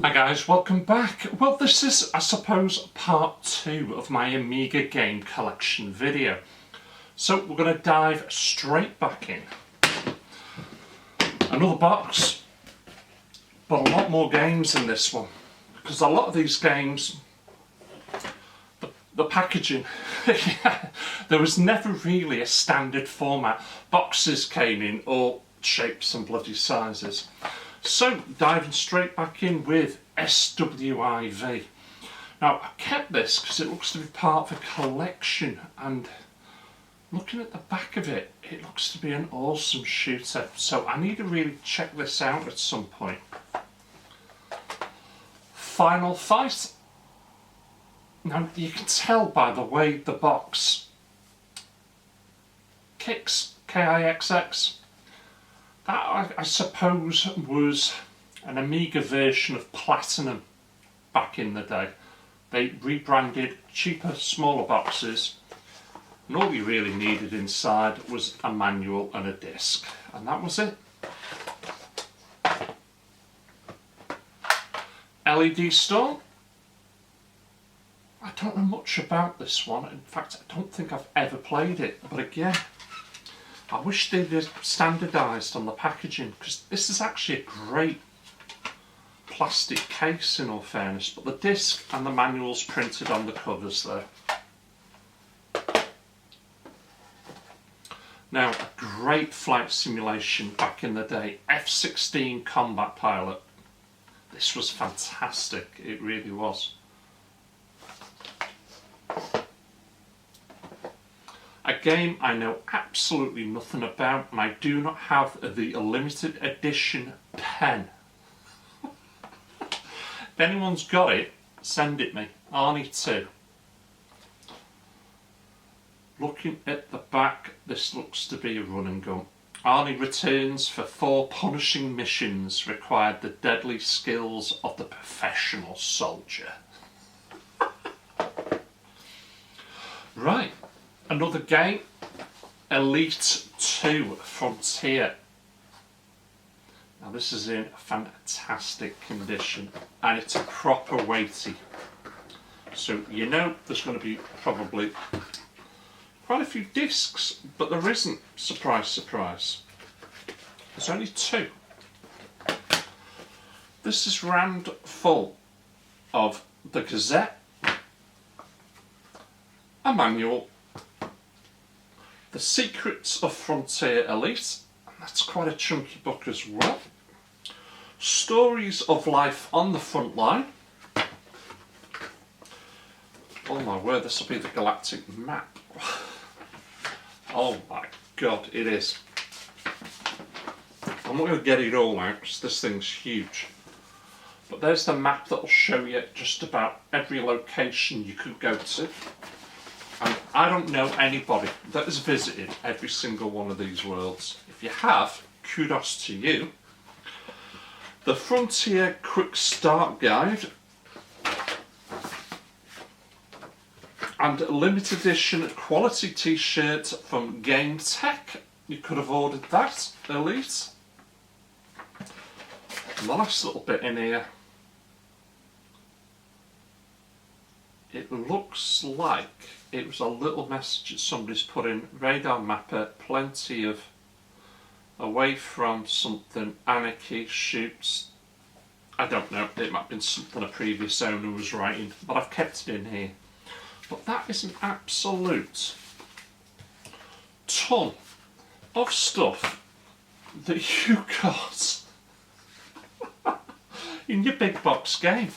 Hi guys, welcome back. Well, this is, I suppose, part 2 of my Amiga game collection video. So we're going to dive straight back in. Another box, but a lot more games in this one. Because a lot of these games, the packaging, there was never really a standard format. Boxes came in all shapes and bloody sizes. So, diving straight back in with SWIV. Now, I kept this because it looks to be part of a collection, and looking at the back of it, it looks to be an awesome shooter. So I need to really check this out at some point. Final Fight. Now, you can tell by the way the box kicks, K-I-X-X. That, I suppose, was an Amiga version of Platinum back in the day. They rebranded cheaper, smaller boxes, and all you really needed inside was a manual and a disc, and that was it. LED Storm. I don't know much about this one. In fact, I don't think I've ever played it, but again, I wish they'd standardised on the packaging, because this is actually a great plastic case in all fairness, but the disc and the manual's printed on the covers there. Now, a great flight simulation back in the day, F-16 Combat Pilot. This was fantastic, it really was. A game I know absolutely nothing about, and I do not have the limited edition pen. If anyone's got it, send it me. Arnie 2. Looking at the back, this looks to be a run and gun. Arnie returns for 4 punishing missions, required the deadly skills of the professional soldier. Right. Another game, Elite 2 Frontier. Now this is in fantastic condition, and it's a proper weighty. So you know there's going to be probably quite a few discs, but there isn't, surprise surprise. There's only 2. This is rammed full of the Gazette, a manual, The Secrets of Frontier Elite, and that's quite a chunky book as well. Stories of Life on the Front Line. Oh my word, this will be the galactic map. Oh my god, it is. I'm not going to get it all out because this thing's huge. But there's the map that will show you just about every location you could go to. And I don't know anybody that has visited every single one of these worlds. If you have, kudos to you. The Frontier Quick Start Guide. And a limited edition quality t-shirt from Game Tech. You could have ordered that, Elite. And the last little bit in here. It looks like it was a little message that somebody's put in. Radar mapper, plenty of away from something, anarchy, shoots. I don't know, it might have been something a previous owner was writing, but I've kept it in here. But that is an absolute ton of stuff that you got in your big box game.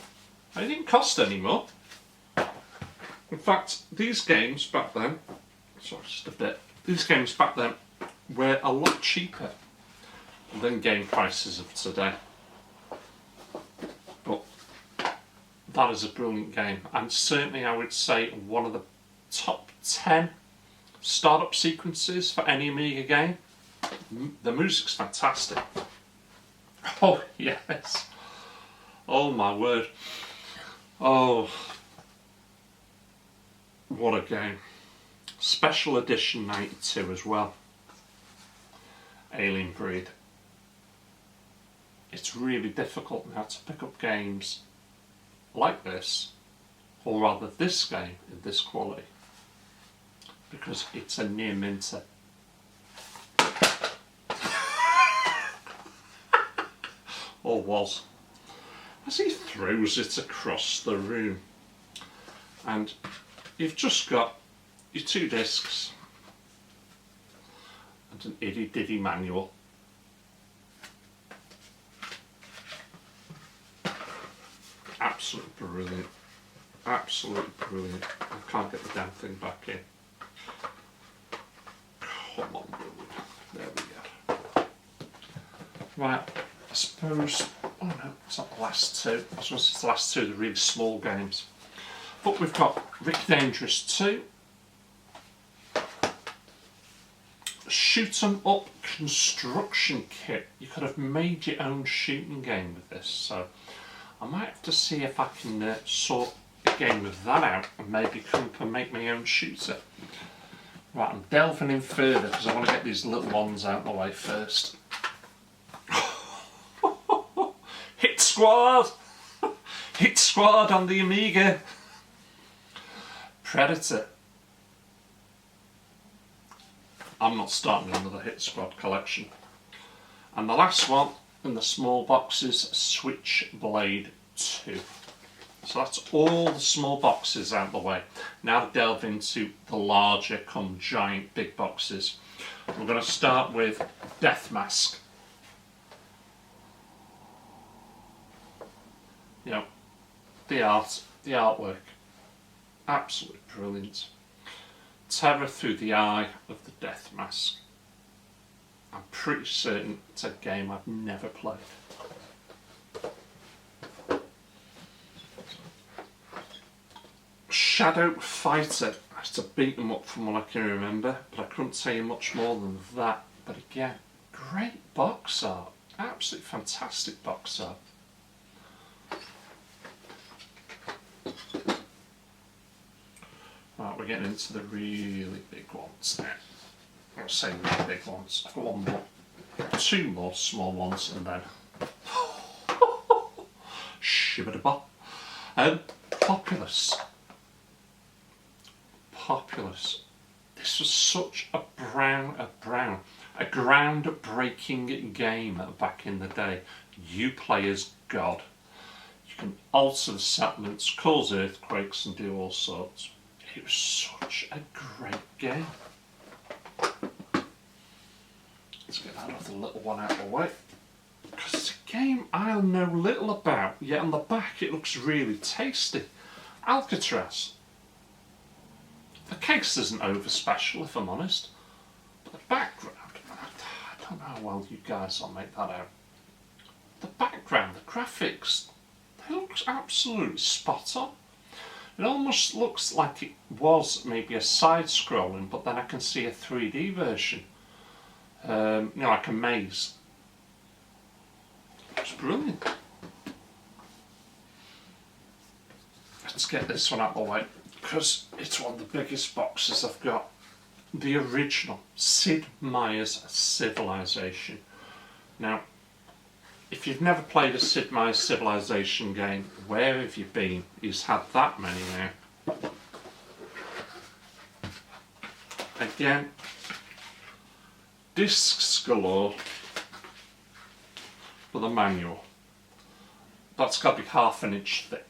It didn't cost any more. In fact, these games back then, sorry, just a bit, these games back then were a lot cheaper than game prices of today. But that is a brilliant game, and certainly I would say one of the top 10 startup sequences for any Amiga game. The music's fantastic. Oh yes. Oh my word. Oh, what a game. Special edition 92 as well. Alien Breed. It's really difficult now to pick up games like this, or rather this game in this quality, because it's a near minter. Or was. As he throws it across the room. And you've just got your 2 discs and an itty ditty manual. Absolutely brilliant. Absolutely brilliant. I can't get the damn thing back in. Come on, there we go. Right, I suppose, oh no, it's not the last 2. I was going to say it's the last 2 of the really small games. But we've got Rick Dangerous 2, Shoot 'em Up Construction Kit. You could have made your own shooting game with this, so I might have to see if I can sort a game of that out and maybe come up and make my own shooter. Right, I'm delving in further because I want to get these little ones out of the way first. Hit Squad! Hit Squad on the Amiga. Predator. I'm not starting another Hit Squad collection. And the last one in the small boxes, Switchblade 2. So that's all the small boxes out of the way. Now to delve into the larger, giant, big boxes. We're going to start with Death Mask. You know, the art, the artwork, absolutely brilliant. Terror through the eye of the Death Mask. I'm pretty certain it's a game I've never played. Shadow Fighter. I had to beat them up from what I can remember, but I couldn't tell you much more than that. But again, great box art. Absolutely fantastic box art. Right, we're getting into the really big ones now. I'll say really big ones. I've got one more, 2 more small ones, and then shibbity-bop. Populous. Populous. This was such a groundbreaking game back in the day. You play as God. You can alter the settlements, cause earthquakes, and do all sorts. It was such a great game. Let's get that other little one out of the way. Because it's a game I know little about, yet on the back it looks really tasty. Alcatraz. The case isn't over special, if I'm honest. But the background, I don't know how well you guys will make that out. The background, the graphics, they look absolutely spot on. It almost looks like it was maybe a side-scrolling, but then I can see a 3D version. You know, like a maze. It's brilliant. Let's get this one out of the way, because it's one of the biggest boxes I've got. The original Sid Meier's Civilization. Now, if you've never played a Sid Meier's Civilization game, where have you been? He's had that many now. Again, discs galore with a manual. That's got to be 1/2 inch thick.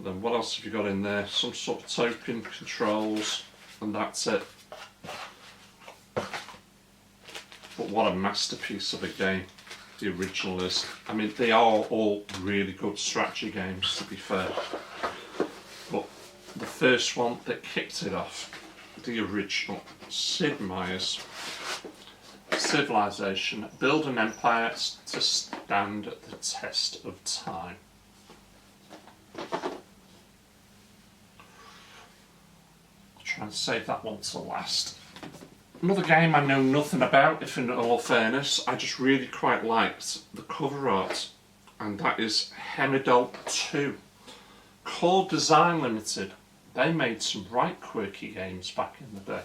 Then what else have you got in there? Some sort of token controls, and that's it. But what a masterpiece of a game the original is. I mean, they are all really good strategy games, to be fair. But the first one that kicked it off, the original, Sid Meier's Civilization, build an empire to stand the test of time. I'll try and save that one to last. Another game I know nothing about, if in all fairness. I just really quite liked the cover art, and that is Hemidol 2. Core Design Limited. They made some right quirky games back in the day.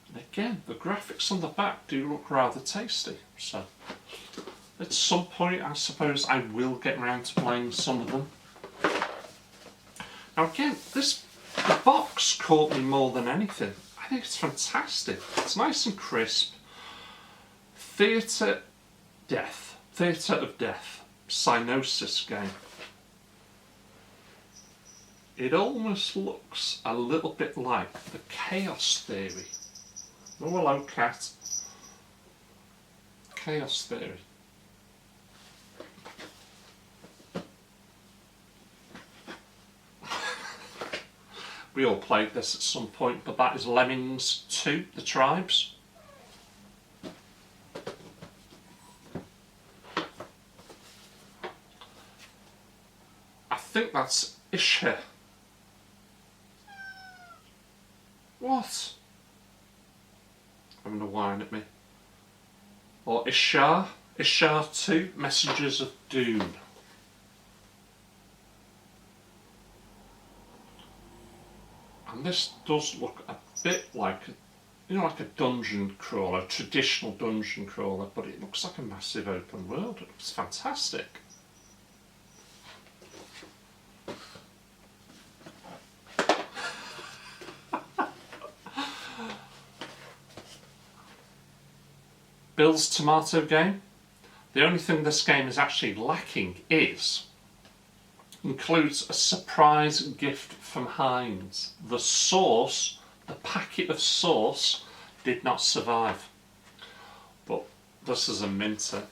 And again, the graphics on the back do look rather tasty, so at some point I suppose I will get around to playing some of them. Now again, the box caught me more than anything. I think it's fantastic. It's nice and crisp. Theatre of Death, Cyanosis game. It almost looks a little bit like the Chaos Theory. Oh, hello, cat. Chaos Theory. We all played this at some point, but that is Lemmings 2, The Tribes. I think that's Isha. What? Having a whine at me. Or Ishar 2, Messengers of Doom. And this does look a bit like, like a dungeon crawler, a traditional dungeon crawler, but it looks like a massive open world. It looks fantastic. Bill's Tomato game. The only thing this game is actually lacking includes a surprise gift from Heinz. The sauce, the packet of sauce, did not survive. But this is a minter.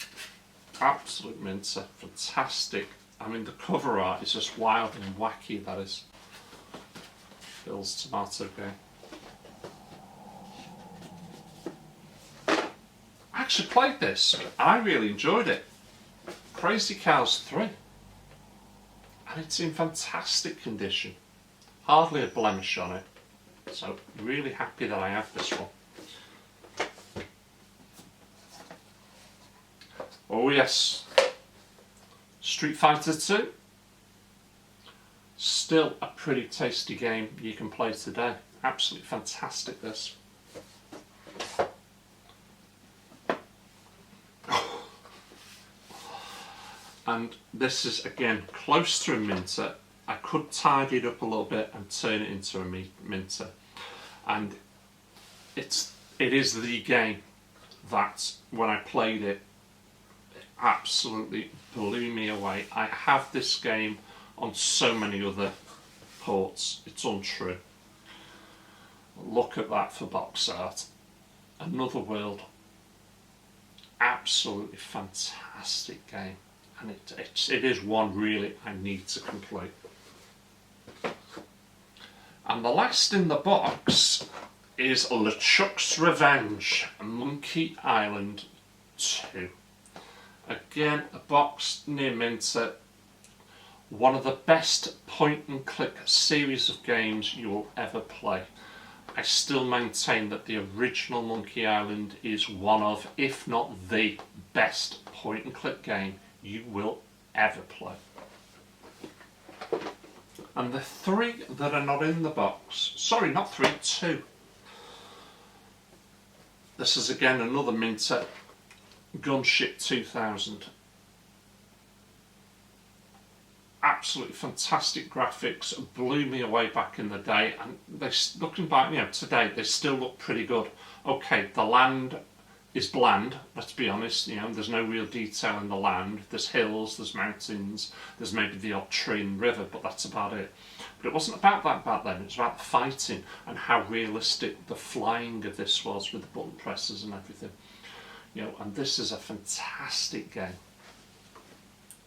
Absolute minter. Fantastic. I mean, the cover art is just wild and wacky, that is. Bill's Tomato game. I actually played this. I really enjoyed it. Crazy Cows 3. And it's in fantastic condition. Hardly a blemish on it. So really happy that I have this one. Oh yes. Street Fighter 2. Still a pretty tasty game you can play today. Absolutely fantastic this. And this is again close to a minter. I could tidy it up a little bit and turn it into a minter. And it is the game that when I played it, it absolutely blew me away. I have this game on so many other ports, it's untrue. Look at that for box art. Another World. Absolutely fantastic game. And it is one really I need to complete. And the last in the box is LeChuck's Revenge, Monkey Island 2. Again, a box near Minter. One of the best point and click series of games you will ever play. I still maintain that the original Monkey Island is one of, if not the best point and click game you will ever play. And the three that are not in the box, sorry, not three, two. This is again another Minter, Gunship 2000. Absolutely fantastic graphics, blew me away back in the day, and they, looking back, today they still look pretty good. Okay, the land is bland, let's be honest. You know, there's no real detail in the land. There's hills, there's mountains, there's maybe the odd tree and river, but that's about it. But it wasn't about that back then. It was about the fighting and how realistic the flying of this was with the button presses and everything. You know, and this is a fantastic game.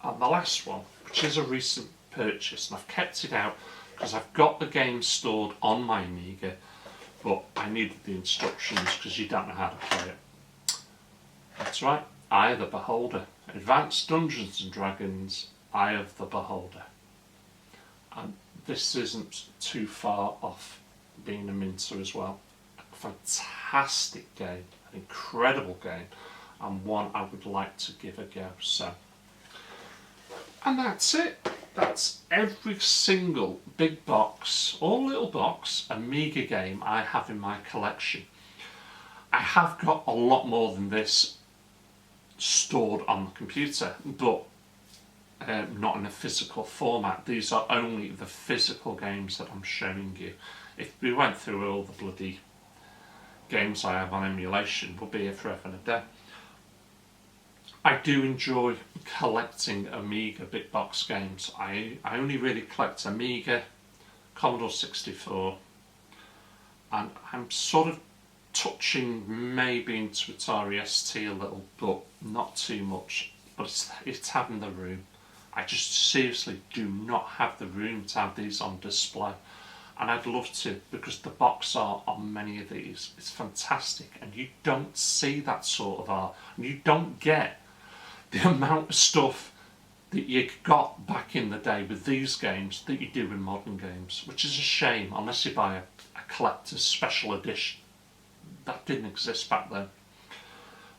And the last one, which is a recent purchase, and I've kept it out because I've got the game stored on my Amiga, but I needed the instructions because you don't know how to play it. That's right, Eye of the Beholder. Advanced Dungeons and Dragons, Eye of the Beholder. And this isn't too far off being a minter as well. A fantastic game, an incredible game, and one I would like to give a go. So, and that's it. That's every single big box or little box Amiga game I have in my collection. I have got a lot more than this stored on the computer, but not in a physical format. These are only the physical games that I'm showing you. If we went through all the bloody games I have on emulation, we'll be here forever and a day. I do enjoy collecting Amiga big box games. I only really collect Amiga, Commodore 64, and I'm sort of touching maybe into Atari ST a little, but not too much. But it's having the room. I just seriously do not have the room to have these on display, and I'd love to, because the box art on many of these is fantastic, and you don't see that sort of art, and you don't get the amount of stuff that you got back in the day with these games that you do in modern games, which is a shame unless you buy a collector's special edition. That didn't exist back then.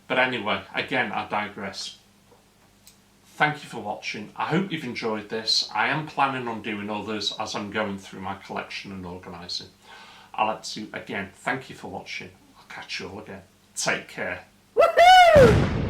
But anyway, again, I digress. Thank you for watching. I hope you've enjoyed this. I am planning on doing others as I'm going through my collection and organising. I'll let you again. Thank you for watching. I'll catch you all again. Take care. Woohoo!